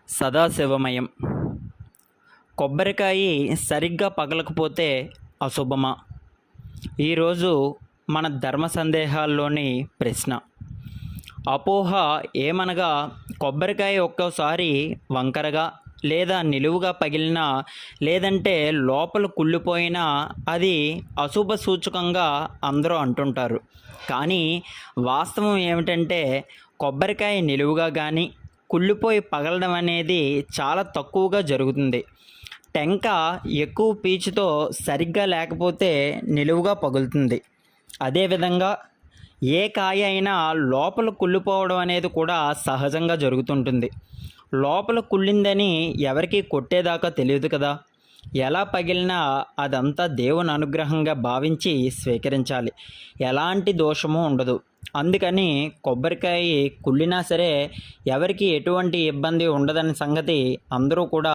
సదాశివమయం. కొబ్బరికాయ సరిగ్గా పగలకపోతే అశుభమా? ఈరోజు మన ధర్మ సందేహాల్లోని ప్రశ్న. అపోహ ఏమనగా, కొబ్బరికాయ ఒక్కోసారి వంకరగా లేదా నిలువుగా పగిలినా, లేదంటే లోపల కుళ్ళిపోయినా అది అశుభ సూచకంగా అందరూ అంటుంటారు. కానీ వాస్తవం ఏమిటంటే, కొబ్బరికాయ నిలువుగా కానీ కుళ్ళిపోయి పగలడం అనేది చాలా తక్కువగా జరుగుతుంది. టెంక ఎక్కువ పీచుతో సరిగ్గా లేకపోతే నిలువుగా పగులుతుంది. అదేవిధంగా ఏ కాయ అయినా లోపల కుళ్ళిపోవడం అనేది కూడా సహజంగా జరుగుతుంటుంది. లోపల కుళ్ళిందని ఎవరికీ కొట్టేదాకా తెలియదు కదా. ఎలా పగిలినా అదంతా దేవుని అనుగ్రహంగా భావించి స్వీకరించాలి. ఎలాంటి దోషము ఉండదు. అందుకని కొబ్బరికాయ కుళ్ళినా సరే ఎవరికి ఎటువంటి ఇబ్బంది ఉండదనే సంగతి అందరూ కూడా